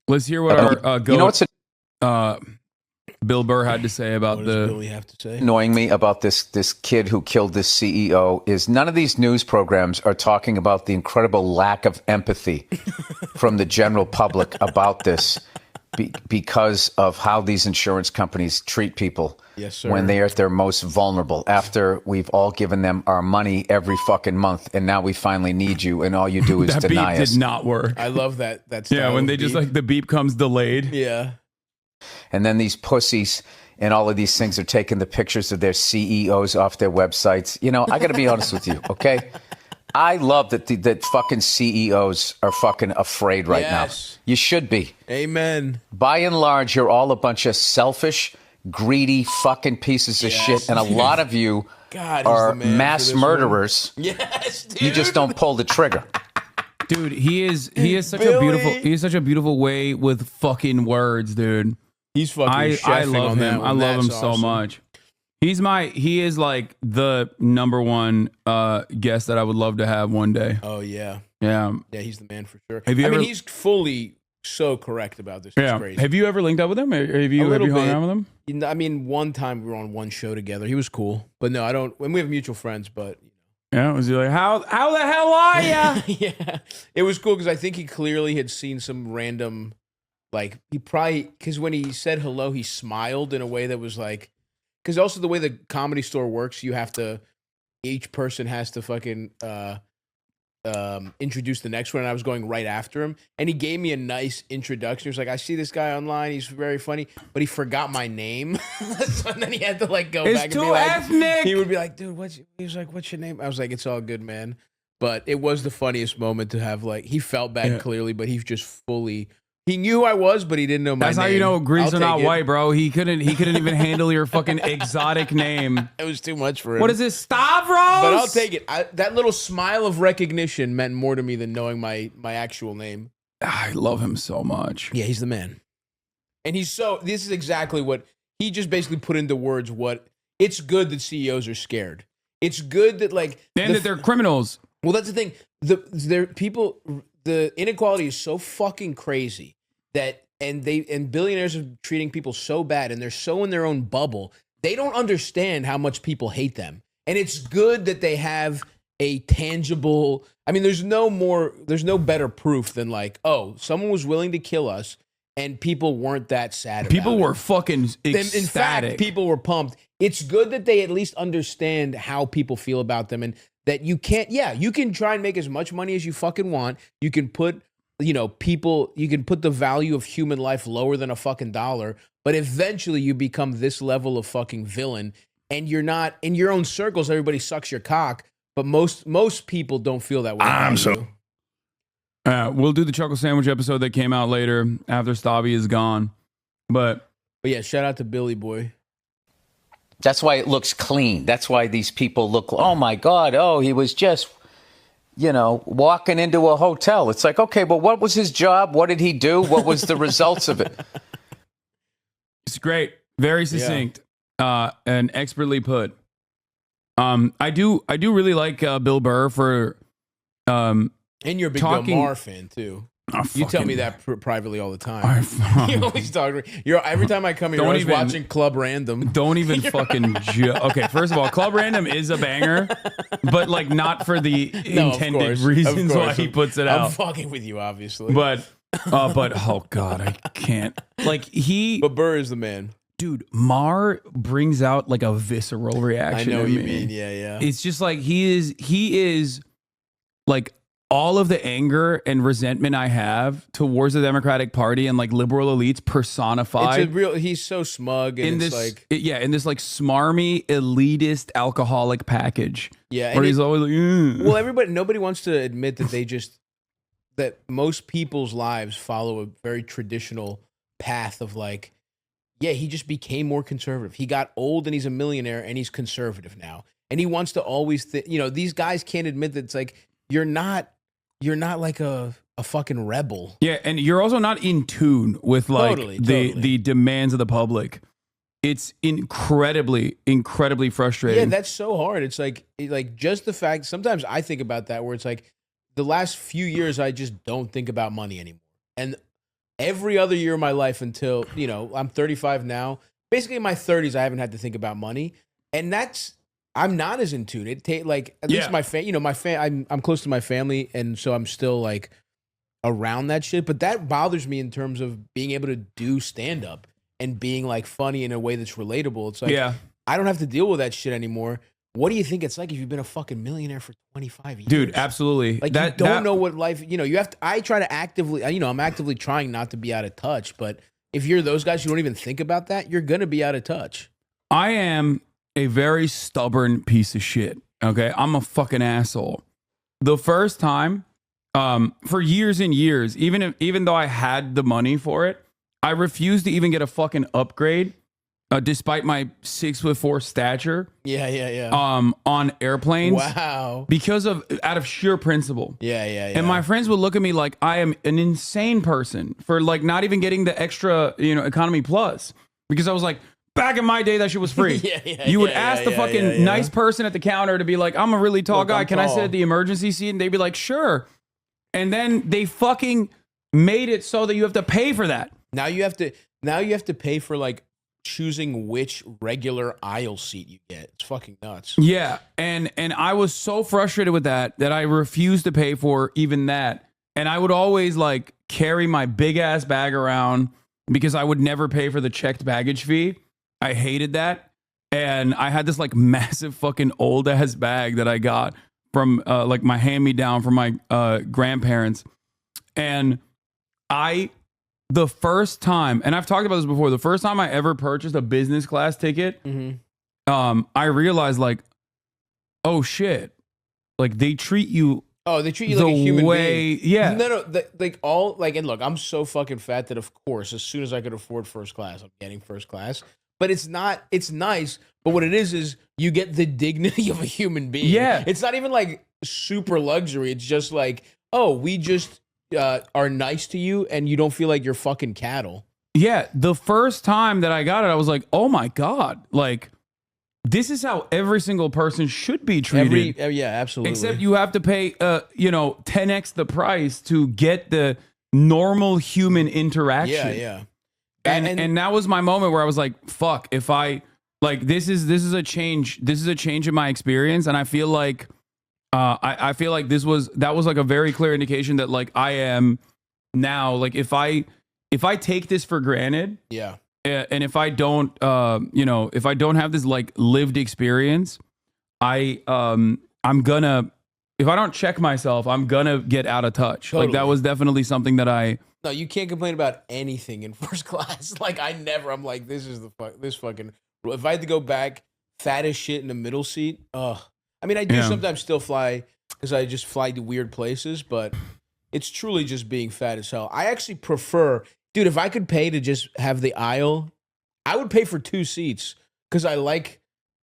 Let's hear what our You know what's Bill Burr had to say about What does the. Billy have to say? annoying me about this kid who killed this CEO is none of these news programs are talking about the incredible lack of empathy from the general public about this because of how these insurance companies treat people Yes, sir. when they are at their most vulnerable after we've all given them our money every fucking month and now we finally need you and all you do is That beep deny us. did not work. I love that. Yeah, when they just like the beep comes delayed. Yeah. And then these pussies and all of these things are taking the pictures of their CEOs off their websites. You know, I got to be honest with you, okay? I love that fucking CEOs are fucking afraid right now. You should be. Amen. By and large, you're all a bunch of selfish, greedy fucking pieces of shit. And a lot of you are mass murderers. Yes, dude. You just don't pull the trigger. Dude, he is such Billy. a beautiful way with fucking words, dude. He's fucking I love on that him. one. I love him That's so awesome. much. He is like the number one guest that I would love to have one day. Oh yeah. Yeah. Yeah, he's the man for sure. Have you I ever- mean, he's fully so correct about this. Yeah. It's crazy. Have you ever linked up with him? Have you little hung bit. out with him? You know, I mean, one time we were on one show together. He was cool, but no, I don't. And we have mutual friends, but Yeah. Was he like, how the hell are ya? yeah, it was cool because I think he clearly had seen some random, like he probably because when he said hello, he smiled in a way that was like, because also the way the Comedy Store works, you have to, each person has to fucking introduce the next one, and I was going right after him, and he gave me a nice introduction. He was like, I see this guy online, he's very funny, but he forgot my name. So then he had to like go It's back and too be like, ethnic. he would be like, dude, he was like, what's your name? I was like, it's all good, man. But it was the funniest moment to have, like, he felt bad clearly, but he just fully, he knew who I was, but he didn't know my That's name. how you know Greeks I'll are not take it. white, bro. He couldn't even handle your fucking exotic name. It was too much for him. What is this, Stavros? But I'll take it. That little smile of recognition meant more to me than knowing my actual name. I love him so much. Yeah, he's the man. And this is exactly what, he just basically put into words what, it's good that CEOs are scared. It's good that And that they're criminals. Well, that's the thing. The inequality is so fucking crazy that, and billionaires are treating people so bad, and they're so in their own bubble. They don't understand how much people hate them, and it's good that they have a tangible. I mean, there's no better proof than like, oh, someone was willing to kill us, and people weren't that sad. About People were it. fucking ecstatic. In fact, people were pumped. It's good that they at least understand how people feel about them, and that you can try and make as much money as you fucking want. You can put, you can put the value of human life lower than a fucking dollar, but eventually you become this level of fucking villain, and you're not in your own circles. Everybody sucks your cock, but most people don't feel that way. We'll do the Chuckle Sandwich episode that came out later after Stavvy is gone. But yeah, shout out to Billy Boy. That's why it looks clean. That's why these people look, oh my God, he was just, walking into a hotel. It's like, okay, but what was his job? What did he do? What was the results of it? It's great. Very succinct. And expertly put. I do really like Bill Burr for And you're a big talking- Bill Maher fan too. You tell me that privately all the time. You always talk to me. Every time I come here, you're always watching Club Random. Don't even fucking okay, first of all, Club Random is a banger, but like not for the intended reasons why he puts it out. I'm fucking with you, obviously. But oh God, I can't. But Burr is the man. Dude, Maher brings out like a visceral reaction. I know in what you me. mean. Yeah. It's just like he is like all of the anger and resentment I have towards the Democratic Party and like liberal elites personified. He's so smug and in this smarmy elitist alcoholic package. Yeah, where he's always like, well, nobody wants to admit that that most people's lives follow a very traditional path of like, yeah, he just became more conservative. He got old and he's a millionaire and he's conservative now, and he wants to always these guys can't admit that it's like you're not like a fucking rebel. Yeah, and you're also not in tune with like Totally. the demands of the public. It's incredibly frustrating. Yeah, that's so hard. It's like just the fact, sometimes I think about that where it's like the last few years I just don't think about money anymore. And every other year of my life until, I'm 35 now. Basically in my 30s, I haven't had to think about money. And I'm not as in tune. At least I'm close to my family. And so I'm still like around that shit. But that bothers me in terms of being able to do stand up and being like funny in a way that's relatable. It's like, I don't have to deal with that shit anymore. What do you think it's like if you've been a fucking millionaire for 25 years? Dude, absolutely. Like, you don't know what life, you have to, I try to actively, I'm actively trying not to be out of touch, but if you're those guys who don't even think about that, you're going to be out of touch. I am a very stubborn piece of shit. Okay. I'm a fucking asshole. The first time, for years and years, even though I had the money for it, I refused to even get a fucking upgrade. Despite my 6'4" stature, on airplanes, because out of sheer principle, and my friends would look at me like I am an insane person for like not even getting the extra, economy plus, because I was like, back in my day that shit was free. You would ask the fucking nice person at the counter to be like, I'm a really tall guy, can I sit at the emergency seat? And they'd be like, sure, and then they fucking made it so that you have to pay for that. Now you have to pay for like choosing which regular aisle seat you get. It's fucking nuts. Yeah, and I was so frustrated with that I refused to pay for even that. And I would always like carry my big ass bag around because I would never pay for the checked baggage fee. I hated that. And I had this like massive fucking old ass bag that I got from like my hand-me-down from my grandparents. And the first time, and I've talked about this before, the first time I ever purchased a business class ticket, I realized like, oh shit, like they treat you. Oh, they treat you like a human being. Yeah. No, and look, I'm so fucking fat that of course, as soon as I could afford first class, I'm getting first class. But it's nice. But what it is you get the dignity of a human being. Yeah. It's not even like super luxury. It's just like, oh, we just are nice to you and you don't feel like you're fucking cattle. Yeah, the first time that I got it, I was like, oh my God, like this is how every single person should be treated. Yeah, absolutely. Except you have to pay 10x the price to get the normal human interaction. Yeah. And that was my moment where I was like, fuck, if I like this is a change in my experience, and I feel like I feel like that was like a very clear indication that like I am now, like if I take this for granted, and if I don't if I don't have this like lived experience, I'm gonna, if I don't check myself, I'm gonna get out of touch. Totally. Like that was definitely something that No, you can't complain about anything in first class. Like I'm like, this fucking, if I had to go back fat as shit in the middle seat, I mean, I do sometimes still fly because I just fly to weird places, but it's truly just being fat as hell. I actually prefer, dude, if I could pay to just have the aisle, I would pay for 2 seats because I like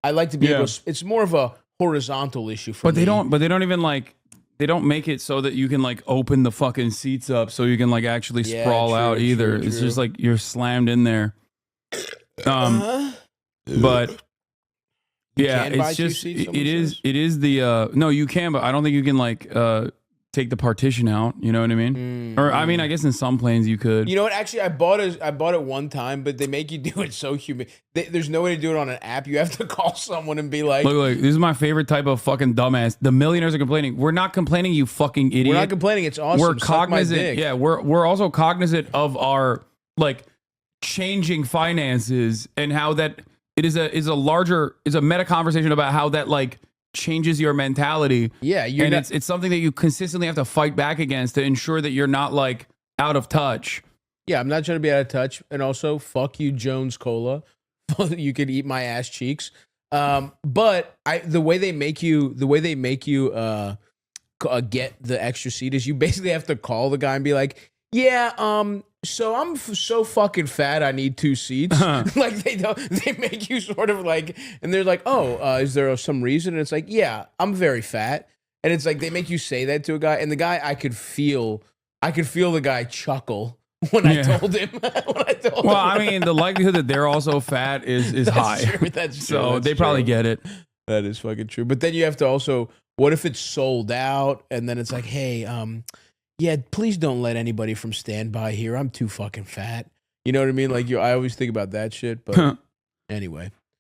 to be able to, it's more of a horizontal issue for me. But they don't even like, they don't make it so that you can like open the fucking seats up so you can like actually sprawl out either. True. It's just like you're slammed in there. But yeah, it's just it is the no, you can, but I don't think you can like take the partition out. You know what I mean? Or I mean, I guess in some planes you could. You know what? Actually, I bought it one time, but they make you do it so human. There's no way to do it on an app. You have to call someone and be like, "Look, this is my favorite type of fucking dumbass." The millionaires are complaining. We're not complaining, you fucking idiot. We're not complaining. It's awesome. We're cognizant. Yeah, we're also cognizant of our like changing finances and how that it is a meta conversation about how that like changes your mentality. Yeah, it's something that you consistently have to fight back against to ensure that you're not like out of touch. Yeah, I'm not trying to be out of touch. And also, fuck you, Jones Cola. You could eat my ass cheeks. But the way they make you get the extra seat is you basically have to call the guy and be like, yeah, so I'm so fucking fat, I need 2 seats. Like they make you sort of like, and they're like, oh, is there some reason? And it's like, yeah, I'm very fat. And it's like, they make you say that to a guy, and the guy, I could feel the guy chuckle when I told him. Well, I mean, the likelihood that they're also fat is high. True, that's true. So they probably get it. That is fucking true. But then you have to also, what if it's sold out? And then it's like, hey, Yeah, please don't let anybody from Standby here. I'm too fucking fat. You know what I mean? Like I always think about that shit. But anyway.